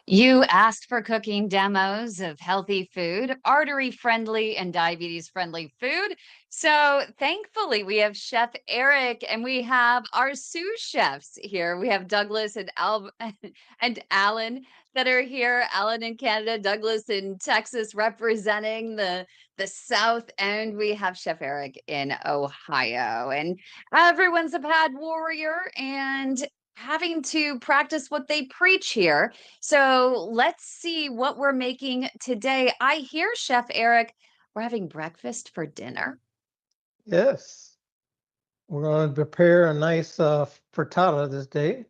You asked for cooking demos of healthy food, artery-friendly and diabetes-friendly food. So thankfully, we have Chef Eric and we have our sous chefs here. We have Douglas and and Alan that are here. Alan in Canada, Douglas in Texas, representing the South, and we have Chef Eric in Ohio. And everyone's a PAD warrior and having to practice what they preach here. So let's see what we're making today. I hear, Chef Eric, we're having breakfast for dinner. Yes, we're going to prepare a nice frittata this day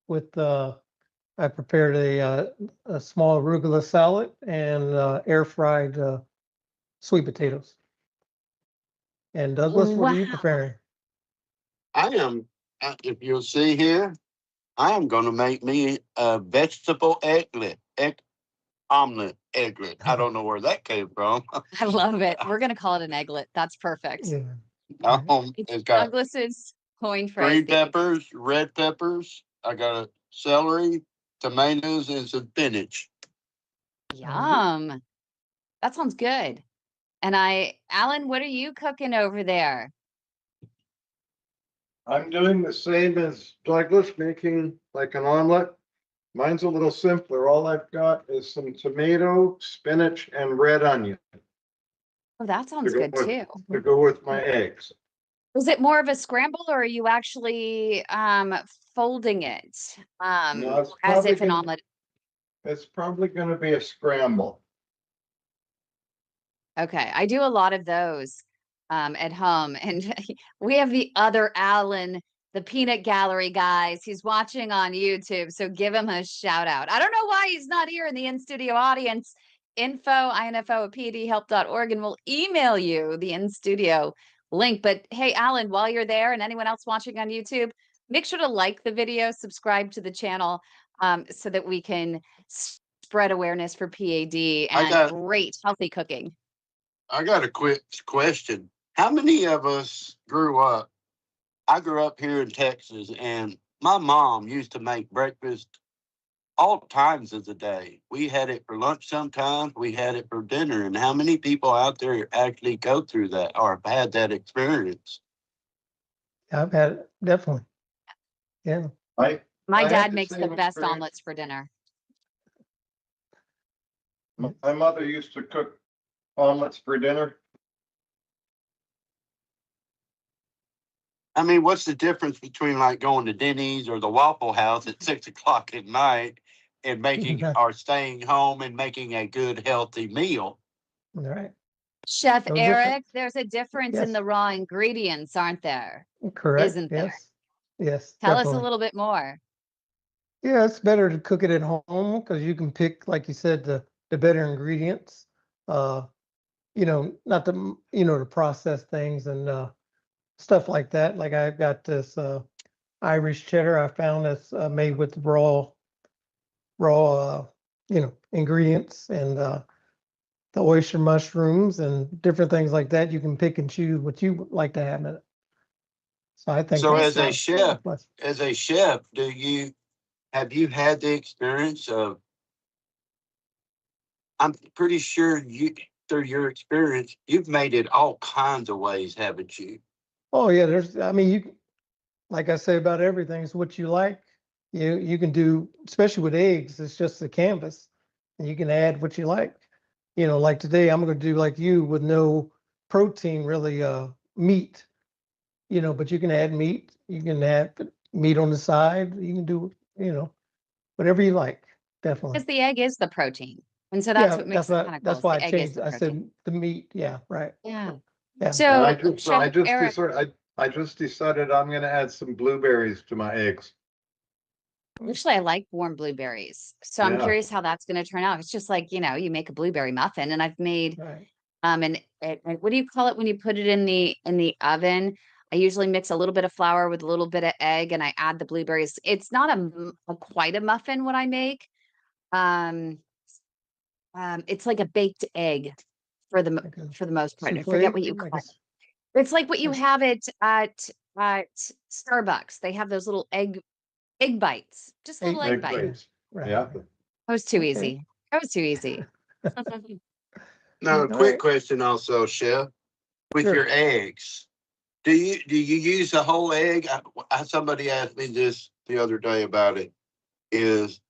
with I prepared a small arugula salad and air fried sweet potatoes. And Douglas, what are you Wow. preparing? I am, if you'll see here, I am going to make me a vegetable omelet egglet. I don't know where that came from. I love it. We're going to call it an egglet. That's perfect. Yeah. Right. It's It's got Douglas's coin phrase. green peppers, red peppers. I got a celery, tomatoes, and some spinach. Yum. That sounds good. And Alan, what are you cooking over there? I'm doing the same as Douglas, making like an omelet. Mine's a little simpler. All I've got is some tomato, spinach, and red onion Oh, that sounds good too. to go with my eggs. Is it more of a scramble or are you actually folding it No, it's as if an gonna, omelet? it's probably going to be a scramble. Okay, I do a lot of those at home, and we have the other Alan, the Peanut Gallery guys. He's watching on YouTube, so give him a shout out. I don't know why he's not here in the in-studio audience. info at PADhelp.org, and we'll email you the in-studio link. But hey, Alan, while you're there, and anyone else watching on YouTube, make sure to like the video, subscribe to the channel, so that we can spread awareness for PAD and great healthy cooking. I got a quick question. How many of us grew up? I grew up here in Texas, and my mom used to make breakfast all times of the day. We had it for lunch sometimes, we had it for dinner. And how many people out there actually go through that or have had that experience? I've had it, definitely. Yeah. My dad makes the best omelets for dinner. My mother used to cook omelets for dinner. I mean, what's the difference between like going to Denny's or the Waffle House at 6 o'clock at night and making or staying home and making a good, healthy meal? All right. Chef No Eric, different. there's a difference in Yes. the raw ingredients, aren't there? Correct. Isn't there? Yes. Yes. Tell us definitely. a little bit more. Yeah, it's better to cook it at home because you can pick, like you said, the better ingredients. Not the process things and stuff like that. Like I've got this Irish cheddar I found that's made with raw ingredients and the oyster mushrooms and different things like that. You can pick and choose what you would like to have in it. So I think So that's, as a chef, have you had the experience of, I'm pretty sure through your experience, you've made it all kinds of ways, haven't you? oh yeah, you like I say about everything, it's what you like. You can do, especially with eggs, it's just a canvas and you can add what you like. Like today I'm going to do like you with no protein really, meat, but you can add meat, you can add meat on the side, you can do, whatever you like, definitely. Because the egg is the protein. And so that's what makes it kind of cool. That's why I The egg is changed. the I said protein. the meat. Yeah, right. Yeah. Yeah. So I Chef Eric, just decided I'm going to add some blueberries to my eggs. actually I like warm blueberries. So I'm Yeah. curious how that's going to turn out. It's just like, you make a blueberry muffin, and I've made Right. and what do you call it when you put it in the oven? I usually mix a little bit of flour with a little bit of egg, and I add the blueberries. It's not quite a muffin what I make. Um, it's like a baked egg for the most part. I forget what you call it. It's like what you have it at Starbucks. They have those little egg bites, just little egg bites. Right. Yeah. That was too Okay. easy. That was too easy. Now, a All quick right. question also, Chef. With Sure. your eggs, do you use the whole egg? Somebody asked me this the other day about it. Is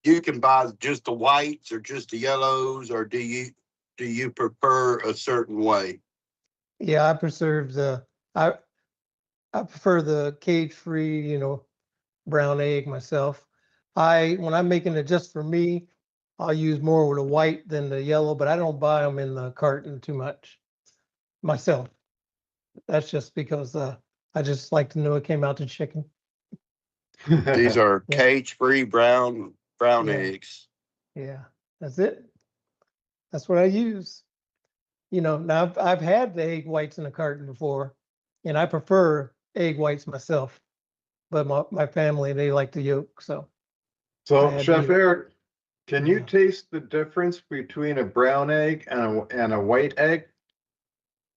you can buy just the whites or just the yellows, or do you prefer a certain way? Yeah, I I prefer the cage-free, brown egg myself. When I'm making it just for me, I'll use more with the white than the yellow, but I don't buy them in the carton too much myself. That's just because I just like to know it came out the chicken. These are Yeah. cage-free brown Yeah. eggs. Yeah, that's it. That's what I use. Now I've had the egg whites in a carton before, and I prefer egg whites myself. But my family, they like the yolk, so I So had Chef to. Eric, can you Yeah. taste the difference between a brown egg and a white egg?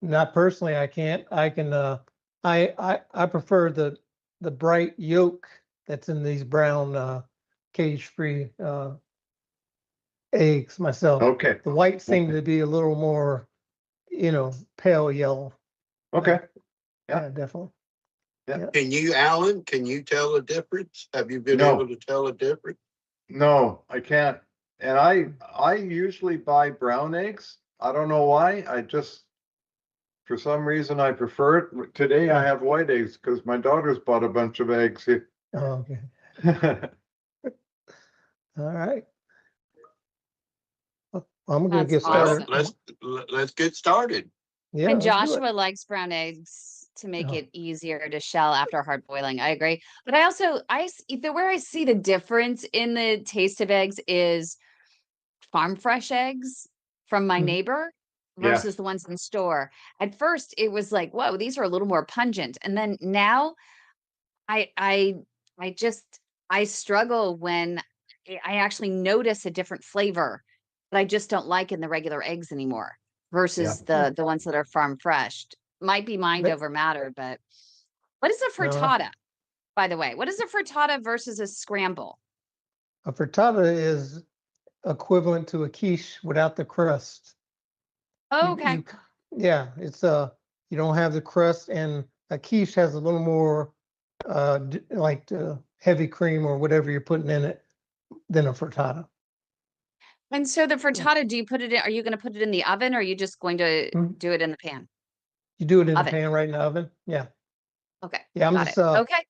Not personally, I can't. I can. I prefer the bright yolk that's in these brown cage-free eggs myself. Okay, The whites seem okay, to be a little more, pale yellow. okay, yeah. Yeah, definitely. Yeah. Yeah. Alan, can you tell a difference? Have you been No. able to tell a difference? No, I can't. And I usually buy brown eggs. I don't know why. For some reason, I prefer it. Today I have white eggs because my daughter's bought a bunch of eggs here. Oh, okay. All right. Well, I'm gonna That's get Well, started. awesome. let's get started. Yeah, And let's do it. Joshua likes brown eggs to make Oh, it easier to shell after hard boiling. I agree. But I also, the where I see the difference in the taste of eggs is farm fresh eggs from my mhm. neighbor Yeah, versus the ones in the store. At first, it was like, whoa, these are a little more pungent. And then now I, I, I just, I struggle when I actually notice a different flavor that I just don't like in the regular eggs anymore yeah. versus the ones that are farm fresh. Might be mind But over matter, but what is a no, frittata, by the way? What is a frittata versus a scramble? a frittata is equivalent to a quiche without the crust. Oh, okay. Yeah, it's you don't have the crust, and a quiche has a little more like heavy cream or whatever you're putting in it than a frittata. And so the Yeah. frittata, do you put it in, are you going to put it in the oven or are you just going to Mhm. do it in the pan? You do it in the Oven. pan right in the oven. Yeah. Okay. Yeah, I'm Got just it. Okay.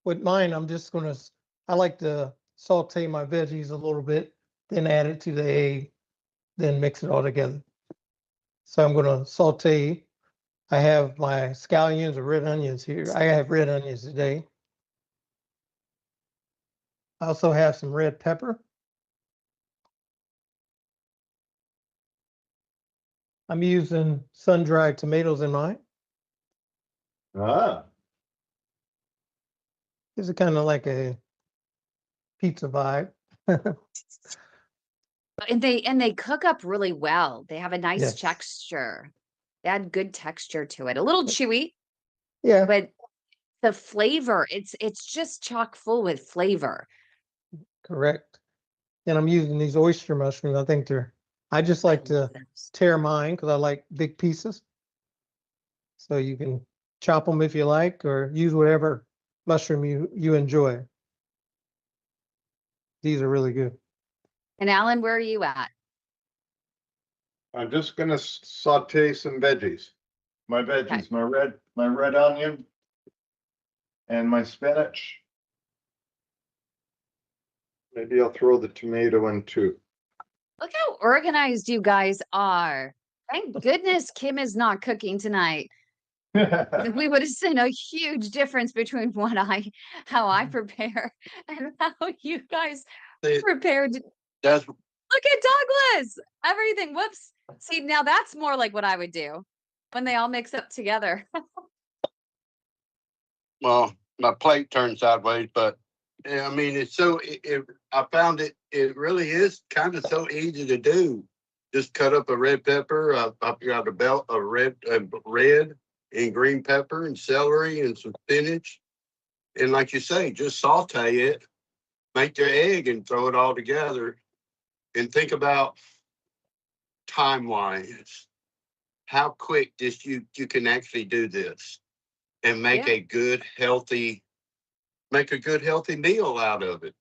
with mine, I like to saute my veggies a little bit, then add it to the egg, then mix it all together. So I'm gonna saute. I have my scallions or red onions here. I have red onions today. I also have some red pepper. I'm using sun-dried tomatoes in mine. Ah, This is kind of like a pizza vibe. And they cook up really well. They have a nice Yes. texture. They add good texture to it. A little chewy, Yeah, but the flavor, it's just chock full with flavor. correct. And I'm using these oyster mushrooms. I just I like love to those. tear mine because I like big pieces. So you can chop them if you like, or use whatever mushroom you enjoy. These are really good. And Alan, where are you at? I'm just gonna saute some veggies. My Okay. veggies, my red onion and my spinach. Maybe I'll throw the tomato in too. Look how organized you guys are. Thank goodness Kim is not cooking tonight. We would have seen a huge difference between how I prepare and how you guys It- prepared. That's Look at Douglas. Everything. Whoops. See, now that's more like what I would do when they all mix up together. well, my plate turned sideways, but yeah, I mean, I found it really is kind of so easy to do. Just cut up a red pepper. I've got a red and green pepper and celery and some spinach. And like you say, just saute it, make your egg and throw it all together. and think about time wise, how quick you can actually do this and make Yeah. a good healthy meal out of it.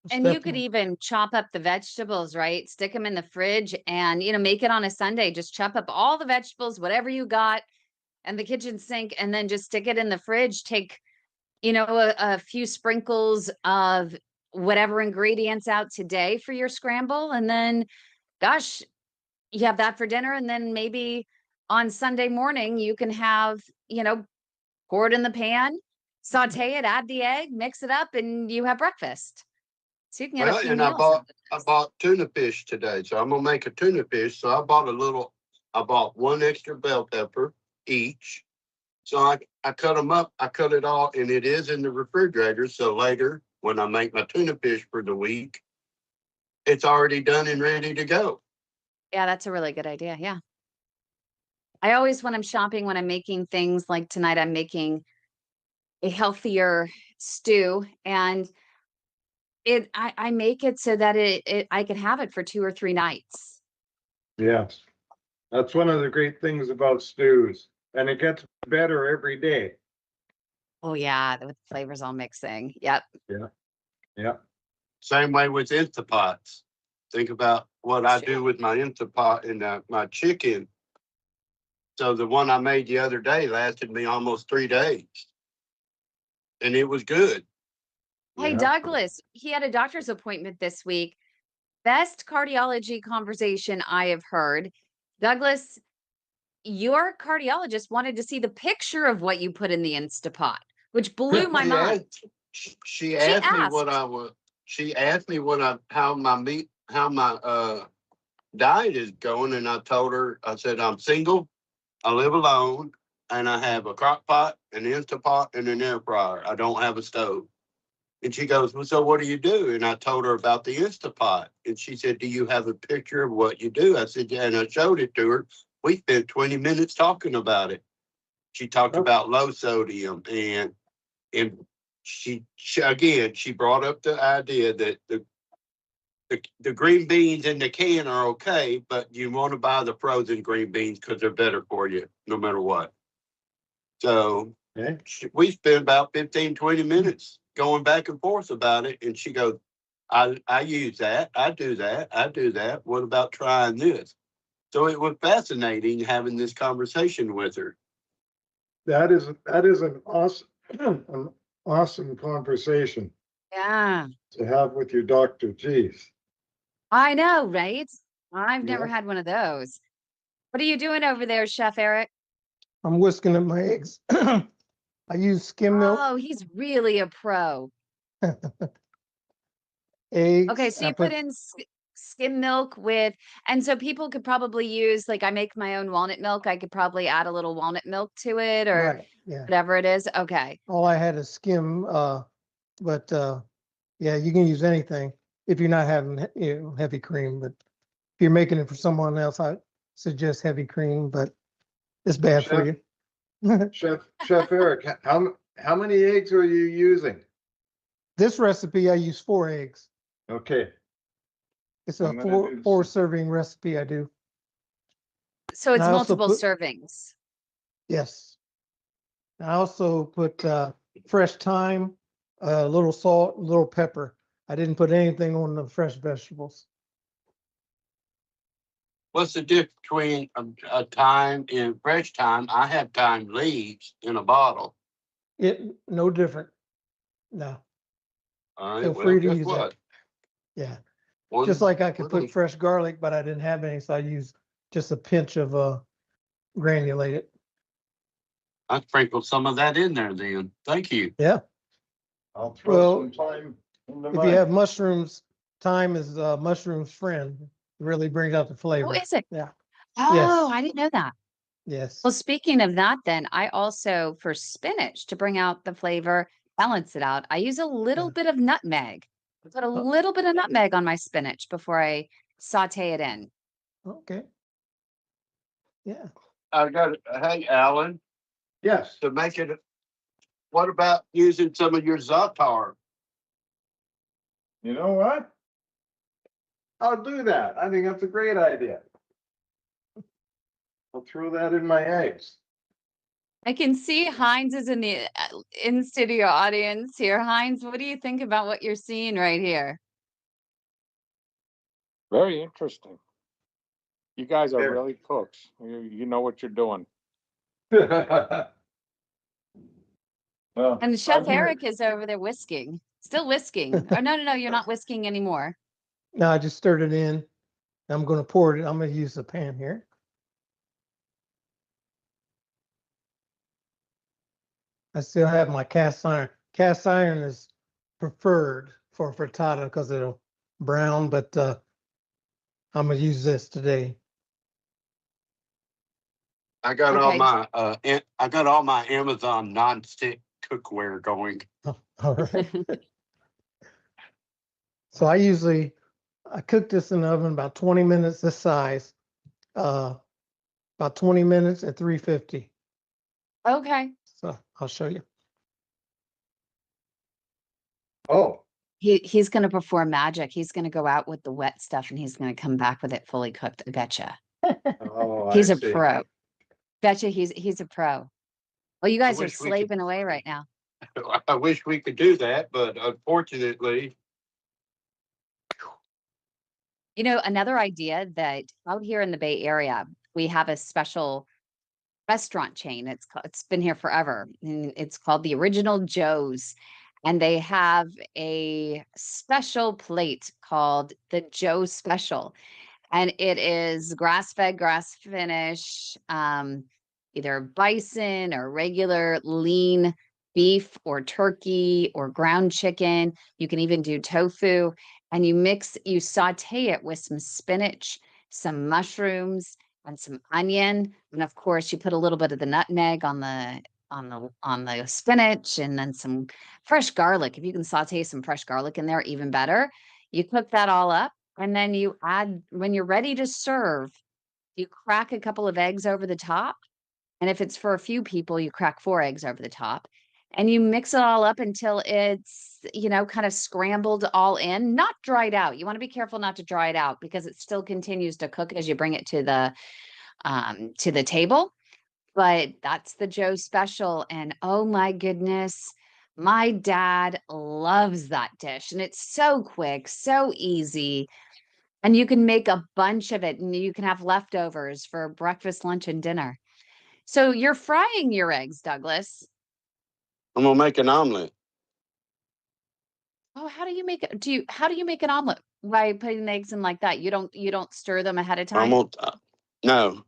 It's And you could definitely, even chop up the vegetables, right? Stick them in the fridge and, make it on a Sunday. Just chop up all the vegetables, whatever you got, and the kitchen sink, and then just stick it in the fridge. Take, a few sprinkles of whatever ingredients out today for your scramble. And then, gosh, you have that for dinner. And then maybe on Sunday morning, you can have, pour it in the pan, saute it, add the egg, mix it up, and you have breakfast. So you can get a Well, few and meals out of I this. bought tuna fish today, so I'm gonna make a tuna fish. So I bought one extra bell pepper each. So I cut them up. I cut it all, and it is in the refrigerator. So later, when I make my tuna fish for the week, it's already done and ready to go. Yeah, that's a really good idea. Yeah. I always, when I'm shopping, when I'm making things like tonight, I'm making a healthier stew, and I make it so that I can have it for 2 or 3 nights. Yes, that's one of the great things about stews, and it gets better every day. Oh yeah, with the flavors all mixing. Yep. Yeah, yeah. Same way with Instapots. Think about what I do Sure. with my Instapot and my chicken. So the one I made the other day lasted me almost 3 days, and it was good. Hey, Yeah. Douglas, he had a doctor's appointment this week. Best cardiology conversation I have heard. Douglas, your cardiologist wanted to see the picture of what you put in the Instapot, which blew my She mind. asked, she She asked me what asked. I was. She asked me how my diet is going, and I told her. I said I'm single, I live alone, and I have a crock pot, an Instapot, and an air fryer. I don't have a stove. And she goes, well, so what do you do? And I told her about the Instapot. And she said, do you have a picture of what you do? I said, yeah. And I showed it to her. We spent 20 minutes talking about it. She talked Oh, about low sodium, and she brought up the idea that the green beans in the can are okay, but you want to buy the frozen green beans because they're better for you no matter what. So okay. we spent about 15, 20 minutes going back and forth about it. And she goes, I use that. I do that. I do that. What about trying this? So it was fascinating having this conversation with her. That is an awesome an awesome conversation Yeah, to have with your doctor. Geez. I know, right? I've never Yeah. had one of those. What are you doing over there, Chef Eric? I'm whisking up my eggs. I use skim milk, Oh, he's really a pro. Okay, eggs. so I you put put, in skim milk with, and so people could probably use, like I make my own walnut milk. I could probably add a little walnut milk to it or right, yeah. whatever it is. Okay. All I had is skim, but yeah, you can use anything if you're not having heavy cream. But if you're making it for someone else, I suggest heavy cream, but it's bad for Chef, you. Chef Eric, how many eggs are you using? This recipe, I use 4 eggs. Okay, It's a I'm gonna four do four serving recipe I do. So And it's I also multiple put, servings. yes, I also put fresh thyme, a little salt, a little pepper. I didn't put anything on the fresh vegetables. What's the difference between a thyme and fresh thyme? I have thyme leaves in a bottle. It no different. No, All right. feel Well, free to guess use that. what? Yeah. Just One, like I could put one, fresh garlic, but I didn't have any, so I used just a pinch of granulated. I sprinkled some of that in there then. Thank you. Yeah. I'll throw Well, some thyme in the if you mud. have mushrooms, thyme is mushroom's friend. It really brings out the Oh, flavor. is it? Yeah. Oh, Yes. I didn't know that. Yes. Well, speaking of that, then I also, for spinach to bring out the flavor, balance it out, I use a little Yeah. bit of nutmeg. I put a little bit of nutmeg on my spinach before I saute it in. Okay. Yeah. I got it. Hey, Alan, Yes, to make it, what about using some of your za'atar? you know what? I'll do that. I think that's a great idea. I'll throw that in my eggs. I can see Heinz is in the in studio audience here. Heinz, what do you think about what you're seeing right here? Very interesting. You guys are There. really cooks. You know what you're doing. Well, And Chef I'm here. Eric is over there whisking, still whisking. Oh, no, you're not whisking anymore. No, I just stirred it in. I'm going to pour it. I'm going to use the pan here. I still have my cast iron. Cast iron is preferred for frittata because it'll brown, but I'm going to use this today. I got Okay. I got all my Amazon nonstick cookware going. All right. So I cook this in the oven about 20 minutes this size, about 20 minutes at 350. Okay. So I'll show you. Oh, He's going to perform magic. He's going to go out with the wet stuff and he's going to come back with it fully cooked. I betcha. oh, He's I a see. pro. Betcha he's a pro. Well, you guys are wish we could- slaving away right now. I wish we could do that, but unfortunately, You know, another idea that out here in the Bay Area, we have a special restaurant chain. It's been here forever. And it's called the Original Joe's. And they have a special plate called the Joe Special. And it is grass-fed, grass-finish, either bison or regular lean beef or turkey or ground chicken. You can even do tofu. And you saute it with some spinach, some mushrooms, and some onion. And of course, you put a little bit of the nutmeg on the spinach, and then some fresh garlic. If you can saute some fresh garlic in there, even better. You cook that all up. And then you add, when you're ready to serve, you crack a couple of eggs over the top. And if it's for a few people, you crack 4 eggs over the top. And you mix it all up until it's, kind of scrambled all in, not dried out. You want to be careful not to dry it out because it still continues to cook as you bring it to the table. But that's the Joe Special. And oh my goodness, my dad loves that dish. And it's so quick, so easy. And you can make a bunch of it and you can have leftovers for breakfast, lunch, and dinner. So you're frying your eggs, Douglas. I'm gonna make an omelet. Oh, how do you make it? How do you make an omelet? By putting the eggs in like that? You don't stir them ahead of I'm time? gonna no.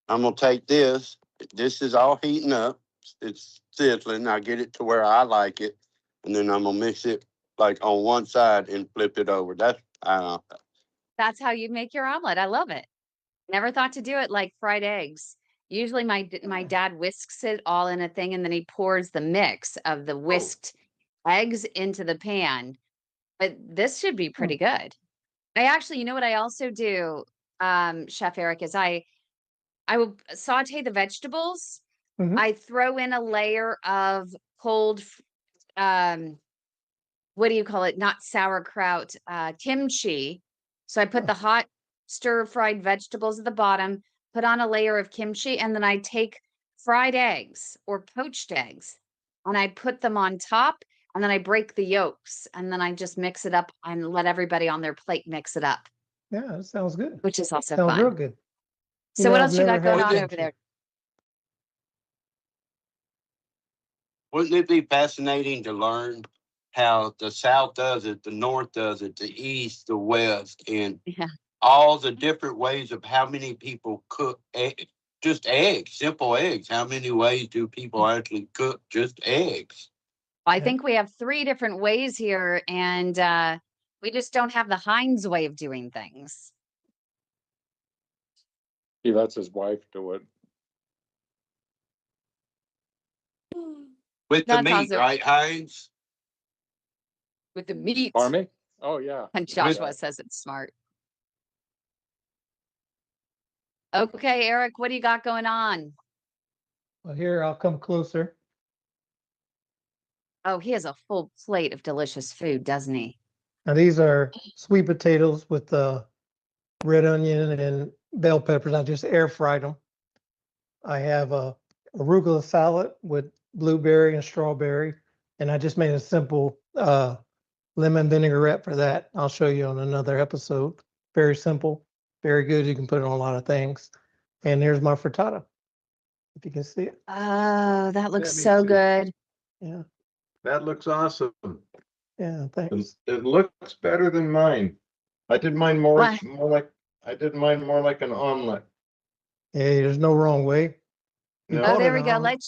I'm gonna take this. This is all heating up. It's sizzling. I get it to where I like it, and then I'm gonna mix it like on one side and flip it over. That's how you make your omelet. I love it. Never thought to do it like fried eggs. Usually my dad whisks it all in a thing and then he pours the mix of the whisked eggs into the pan. But this should be pretty good. I actually, you know what I also do, Chef Eric, is I will saute the vegetables. Mhm. I throw in a layer of cold, what do you call it? Not sauerkraut, kimchi. So I put the hot stir-fried vegetables at the bottom, put on a layer of kimchi, and then I take fried eggs or poached eggs and I put them on top, and then I break the yolks, and then I just mix it up and let everybody on their plate mix it up, Yeah, that sounds good. which is also Sounds real fun. good. So what I've else you never got going had on it. over there? Wouldn't it be fascinating to learn how the South does it, the North does it, the East, the West, and Yeah. all the different ways of how many people cook just eggs, simple eggs. How many ways do people actually cook just eggs? I Yeah. think we have 3 different ways here, and we just don't have the Heinz way of doing things. He lets his wife do it. With the That's meat, awesome. right, Heinz? With the meat. Pardon me? Oh, yeah. And Joshua says it's smart. Okay, Eric, what do you got going on? Well, here, I'll come closer. Oh, he has a full plate of delicious food, doesn't he? Now these are sweet potatoes with red onion and bell peppers. I just air fried them. I have a arugula salad with blueberry and strawberry, and I just made a simple lemon vinaigrette for that. I'll show you on another episode. Very simple, very good. You can put it on a lot of things. And there's my frittata, if you can see it. Oh, that looks me so too. good. Yeah, That looks awesome. yeah, It, thanks. it looks better than mine. I did mine more, Why? more like, I did mine more like an omelet. Hey, there's no wrong way. You No. Oh, called it there we an go. omelet.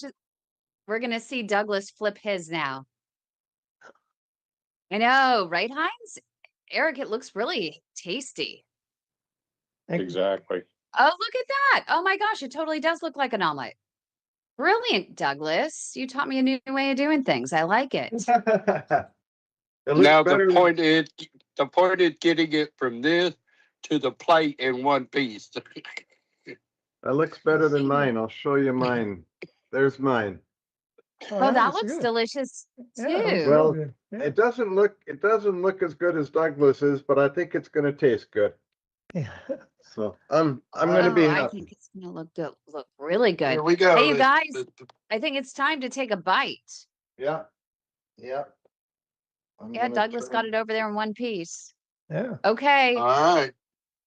We're gonna see Douglas flip his now. I know, right, Heinz? Eric, it looks really tasty. Thank you. Exactly. Oh, look at that. Oh my gosh, it totally does look like an omelet. Brilliant, Douglas. You taught me a new way of doing things. I like it. It looks Now better than, the point is getting it from this to the plate in one piece. it looks better than mine. I'll show you mine. There's mine. Oh, yeah, that that's looks good. delicious Yeah, it looks too. real Well, good. Yeah. It doesn't look as good as Douglas's, but I think it's gonna taste good. Yeah. So I'm gonna Oh, be I happy. think it's gonna look good, look really good. Here we go. Hey, you Let's- guys, let's- I think it's time to take a bite. Yeah, yeah. I'm Yeah, gonna Douglas try- got it over there in one piece. Yeah. Okay, All right.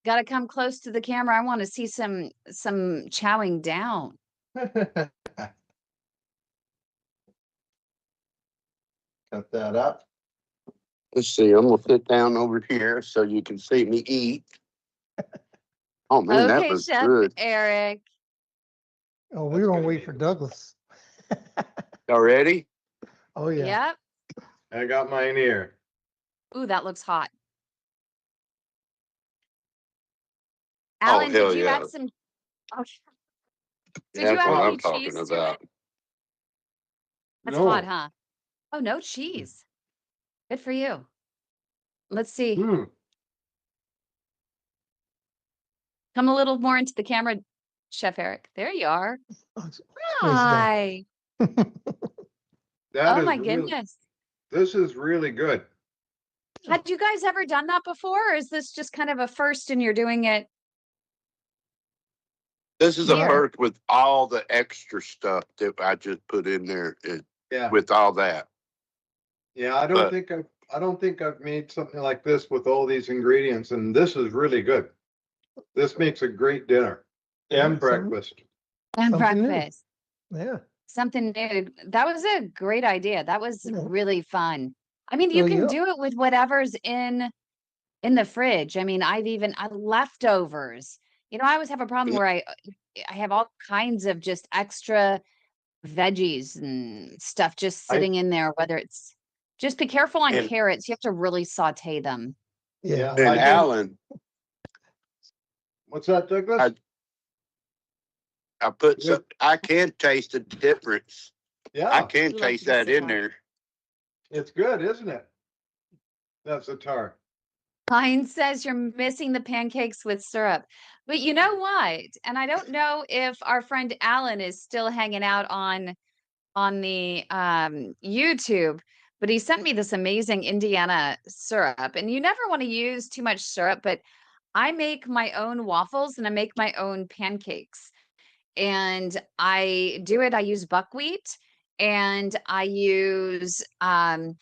gotta come close to the camera. I want to see some chowing down. Cut that up. Let's see. I'm gonna sit down over here so you can see me eat. Oh man, that Okay, looks Chef good Eric. Oh, we That's were gonna gonna wait be- for Douglas. already. Oh yeah. Yep. I got mine here. Ooh, that looks hot. Oh, Alan, hell did you yeah. add some? Oh, did you That's add what any I'm talking cheese to about. it? That's No. hot, huh? Oh, no cheese. Good for you. Let's see. Hmm. Come a little more into the camera, Chef Eric. There you are. Oh, squeeze Hi. that. That Oh is my really, goodness. this is really good. Had you guys ever done that before? Or is this just kind of a first and you're doing it? This is a Here. first with all the extra stuff that I just put in there Yeah. with all that. Yeah, I But- don't think I've made something like this with all these ingredients, and this is really good. This makes a great dinner Yeah, and breakfast. And Something new. breakfast. Yeah. Something new. That was a great idea. That was Yeah. really fun. I mean, you Well, can yeah. do it with whatever's in the fridge. I mean, I leftovers. You know, I always have a problem Yeah. where I have all kinds of just extra veggies and stuff just sitting in there, whether it's just be careful on And- carrots. You have to really saute them. Yeah. Yeah. And Alan, What's that, Douglas? I put Yeah. some, I can taste the difference. I Yeah, can You like taste the that in cigar. there. it's good, isn't it? That's a tar. Heinz says you're missing the pancakes with syrup. But you know what? And I don't know if our friend Alan is still hanging out on the YouTube, but he sent me this amazing Indiana syrup. And you never want to use too much syrup, but I make my own waffles and I make my own pancakes. And I do it, I use buckwheat and I use some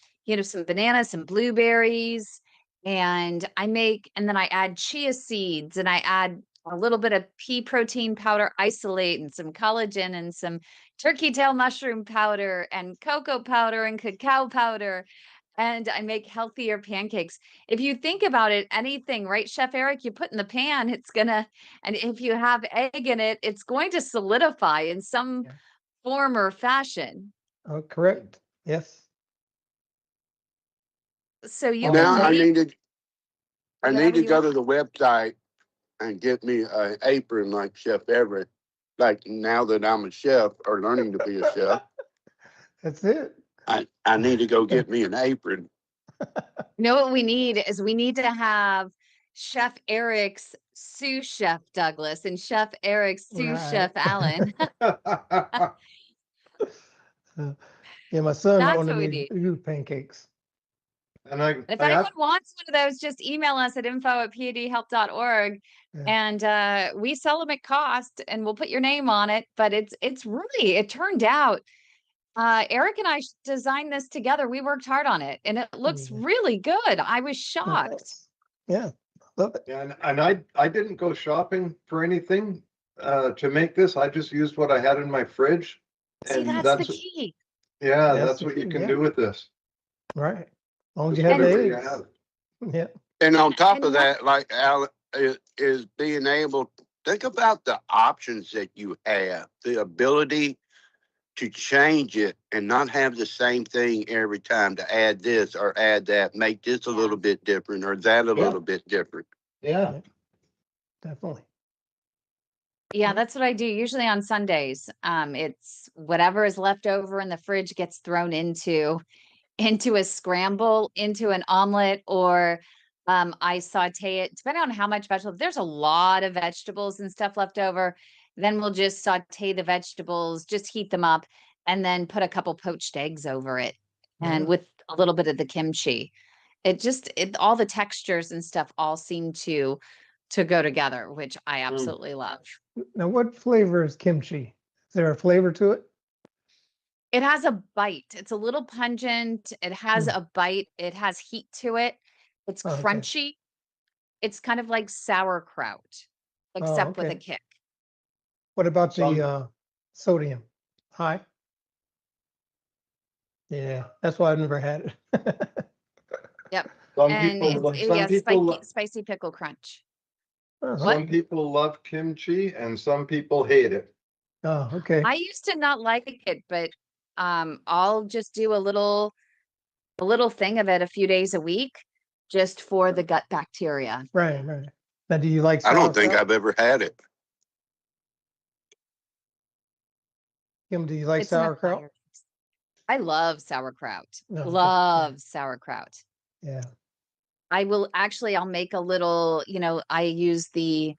bananas, some blueberries, and and then I add chia seeds and I add a little bit of pea protein powder isolate and some collagen and some turkey tail mushroom powder and cocoa powder and cacao powder. And I make healthier pancakes. If you think about it, anything, right, Chef Eric, you put in the pan, and if you have egg in it, it's going to solidify in some Yeah. form or fashion. Oh, correct. Yes. So you Now can I make need to whatever you go to want. the website and get me an apron like Chef Everett. Like now that I'm a chef or learning to be a chef, That's it. I need to go get me an apron. You know what we need is we need to have Chef Eric's sous chef Douglas and Chef Eric's sous Right. chef Alan. Yeah, my son That's wanted what we me need. to do pancakes. And I, If I anyone have, wants one of those, just email us at info@padhelp.org. Yeah. And we sell them at cost and we'll put your name on it. But it's really, it turned out, Eric and I designed this together. We worked hard on it and it looks Yeah. really good. I was Yeah, shocked. thanks. Yeah, love it. and I didn't go shopping for anything to make this. I just used what I had in my fridge. See, And that's the that's, key. yeah, That's that's the what you key, can yeah. do with this. Right. As long as Just you have put the it where you eggs. have it. Yeah. And on top And of what- that, like Alan is being able, think about the options that you have, the ability to change it and not have the same thing every time, to add this or add that, make this a Yeah. little bit different or that a Yeah. little bit different. Yeah. Definitely. Yeah, Yeah. that's what I do usually on Sundays. It's whatever is left over in the fridge gets thrown into a scramble, into an omelet, or I saute it, depending on how much vegetable. If there's a lot of vegetables and stuff left over, then we'll just saute the vegetables, just heat them up, and then put a couple poached eggs over it, and Yeah. with a little bit of the kimchi. It all the textures and stuff all seem to go together, which I absolutely love. Now, what flavor is kimchi? Is there a flavor to it? It has a bite. It's a little pungent. It has Mm. a bite. It has heat to it. It's Oh, okay. crunchy. It's kind of like sauerkraut, Oh, except with a okay. kick. What about Some- the sodium? High? Yeah, that's why I've never had it. Yep. Some And people, it's, some yeah, people, spicy pickle crunch. Uh-huh. some people love kimchi and some people hate it. Oh, okay. I used to not like it, but I'll just do a little thing of it a few days a week just for the gut bacteria. Right, right. Now, do you like I don't think sauerkraut? I've ever had it. Kim, do you like It's an sauerkraut? acquired taste. I love sauerkraut. No, okay. Love sauerkraut. Yeah. I'll make a little, I use the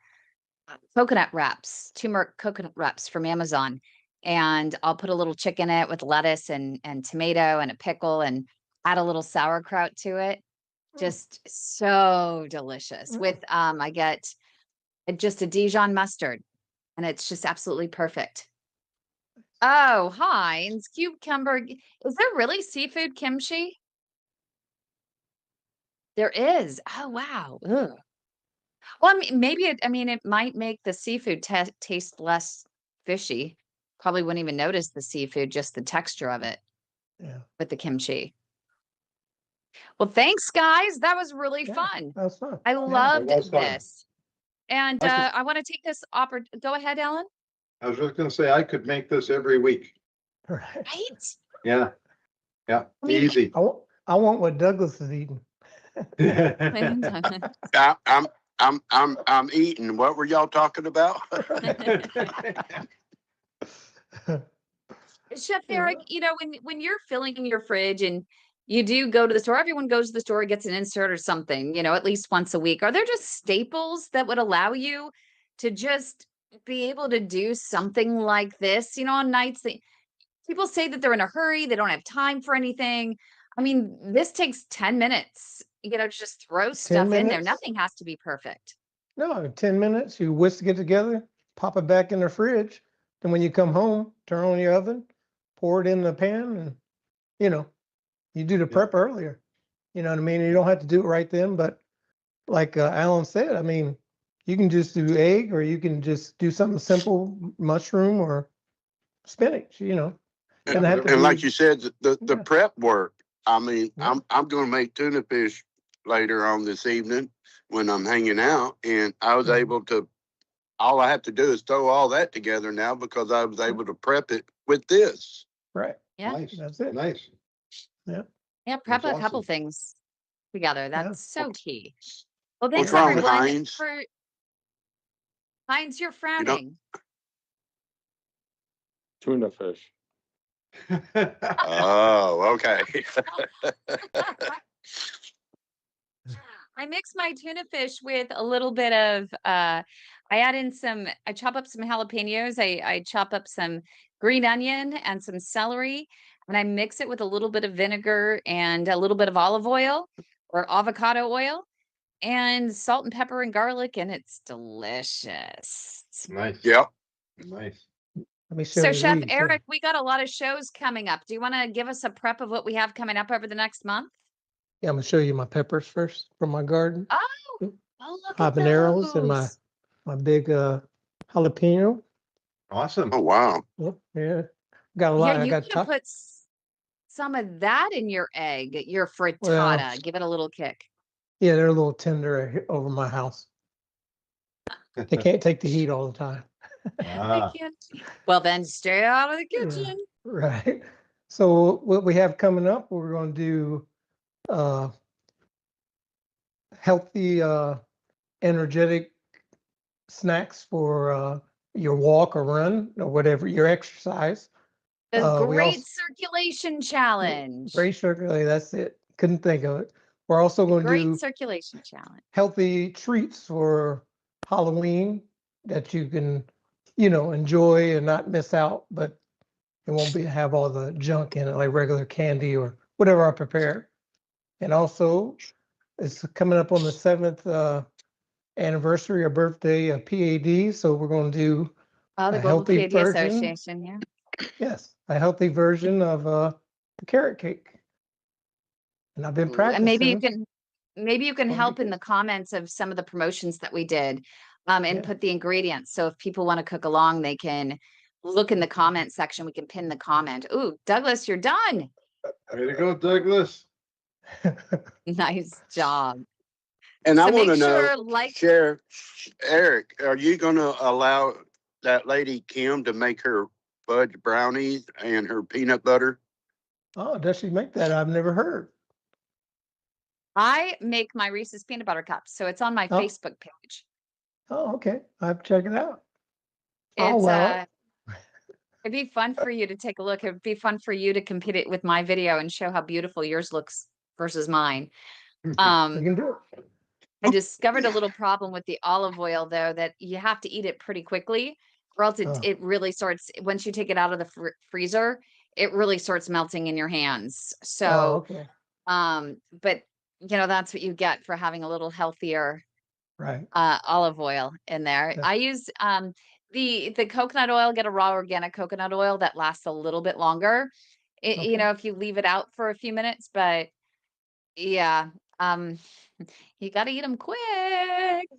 coconut wraps, turmeric coconut wraps from Amazon. And I'll put a little chicken in it with lettuce and tomato and a pickle and add a little sauerkraut to it. Just so delicious. Mm. With I get just a Dijon mustard and it's just absolutely perfect. Oh, Heinz cucumber. Is there really seafood kimchi? There is. Oh, wow. Ugh. Well, I mean, maybe it might make the seafood taste less fishy. Probably wouldn't even notice the seafood, just the texture of it Yeah. with the kimchi. Well, thanks, guys. That was really Yeah, fun. that was fun. I Yeah. loved That was fun. this. And I could- I want to take this Go ahead, Ellen. I was just gonna say, I could make this every week. Right. Right? Yeah. Yeah, I mean, easy. I want what Douglas is eating. I'm eating. What were y'all talking about? Chef Yeah. Eric, when you're filling your fridge and you do go to the store, everyone goes to the store, gets an insert or something, at least once a week. Are there just staples that would allow you to just be able to do something like this, on nights that people say that they're in a hurry, they don't have time for anything. I mean, this takes 10 minutes, to just throw stuff in there. minutes? Nothing has to be perfect. No, 10 minutes, you whisk it together, pop it back in the fridge. Then when you come home, turn on your oven, pour it in the pan and, you do the prep earlier. You know what I mean? You don't have to do it right then, but like Alan said, I mean, you can just do egg or you can just do something simple, mushroom or spinach, Doesn't have to And like be- you said, the Yeah. prep work. I mean, Yeah. I'm going to make tuna fish later on this evening when I'm hanging out, and I was Mhm. able to. All I have to do is throw all that together now because I was able to prep it with this. Right, Yeah. Nice, that's it. nice. Yeah. Prep That's a couple awesome. things together. Yeah. so key. Well, What's thanks wrong, everyone Heinz? for Heinz, you're frowning. Tuna fish. Oh, okay. I mix my tuna fish with a little bit of I chop up some jalapenos, I chop up some green onion and some celery, and I mix it with a little bit of vinegar and a little bit of olive oil or avocado oil and salt and pepper and garlic, and it's delicious. Nice. Yep. Nice. Let me show So you Chef these. Eric, we got a lot of shows coming up. Do you want to give us a prep of what we have coming up over the next month? Yeah, I'm gonna show you my peppers first from my garden. Oh, Mm, look at Habaneros and those. my big jalapeno. Awesome. Oh, wow. Yep, yeah. Got a Yeah, lot. I you got could put some of that in your egg, your well, frittata. Give it a little kick. yeah, they're a little tender over my house. They can't take the heat all the time. I Ah, can't. Well, then stay out of the Yeah, kitchen. right. So what we have coming up, we're going to do uh healthy energetic snacks for your walk or run or whatever your exercise. The We Great also Circulation Challenge. Great circulate. That's it. Couldn't think of it. We're also The going to Great do Circulation Challenge. healthy treats for Halloween that you can, enjoy and not miss out, but it won't have all the junk in it like regular candy or whatever I prepare. And also, it's coming up on the 7th anniversary or birthday of PAD, so we're going to do Oh, the a Global healthy PAD version. Association. Yeah. Yes, a healthy version of the carrot cake. And I've been Ooh, and maybe you practicing. can Oh, help in the comments of some of the promotions that we did, and yeah. put the ingredients. So if people want to cook along, they can look in the comment section. We can pin the comment. Ooh, Douglas, you're done. way to go, Douglas. Nice job. And I So want make to know, sure, like, Sheriff Eric, are you going to allow that lady Kim to make her fudge brownies and her peanut butter? Oh, does she make that? I've never heard. I make my Reese's peanut butter cups, so it's on my Oh, Facebook page. oh, okay. I have to check it out. I'll It's allow it. it'd be fun for you to take a look. It'd be fun for you to compete it with my video and show how beautiful yours looks versus mine. We Um, can do it. I discovered a little problem with the olive oil though, that you have to eat it pretty quickly, or else Oh, it really starts, once you take it out of the freezer, it really starts melting in your hands. oh, So, okay. but that's what you get for having a little healthier Right. olive oil in there. Yeah. I use the coconut oil, get a raw organic coconut oil that lasts a little bit longer. Okay. If you leave it out for a few minutes, but yeah, um, you got to eat them quick,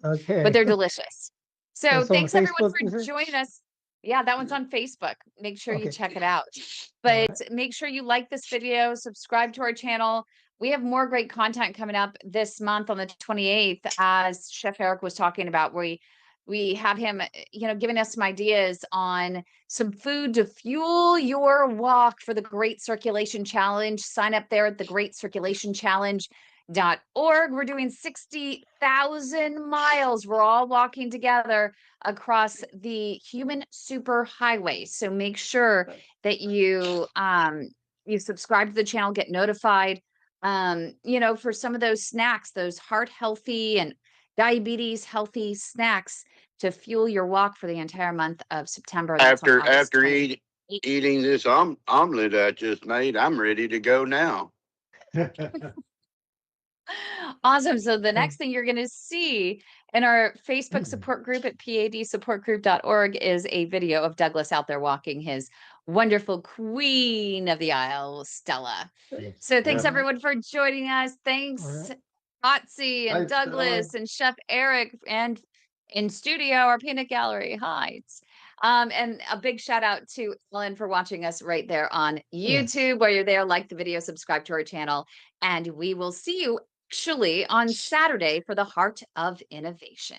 but Okay. they're delicious. So That's on thanks everyone Facebook, for you say? joining us. Yeah, that one's on Facebook. Make sure you Okay. check it out. All But right. make sure you like this video, subscribe to our channel. We have more great content coming up this month on the 28th, as Chef Eric was talking about. We have him, giving us some ideas on some food to fuel your walk for the Great Circulation Challenge. Sign up there at thegreatcirculationchallenge.org. We're doing 60,000 miles. We're all walking together across the human superhighway. So make sure that you subscribe to the channel, get notified. For some of those snacks, those heart healthy and diabetes healthy snacks to fuel your walk for the entire month of September. That's on August After 28th. eating this omelet I just made, I'm ready to go now. Awesome. So the next thing you're going to see in our Facebook support group at PADsupportgroup.org is a video of Douglas out there walking his wonderful queen of the aisle, Stella. So thanks Yeah. everyone for joining us. All Thanks, right. Patsy and Thanks, Stella. Douglas and Chef Eric, and in studio, our peanut gallery. Hi. And a big shout out to Ellen for watching us right there on Yes. YouTube. While you're there, like the video, subscribe to our channel, and we will see you actually on Saturday for the Heart of Innovation.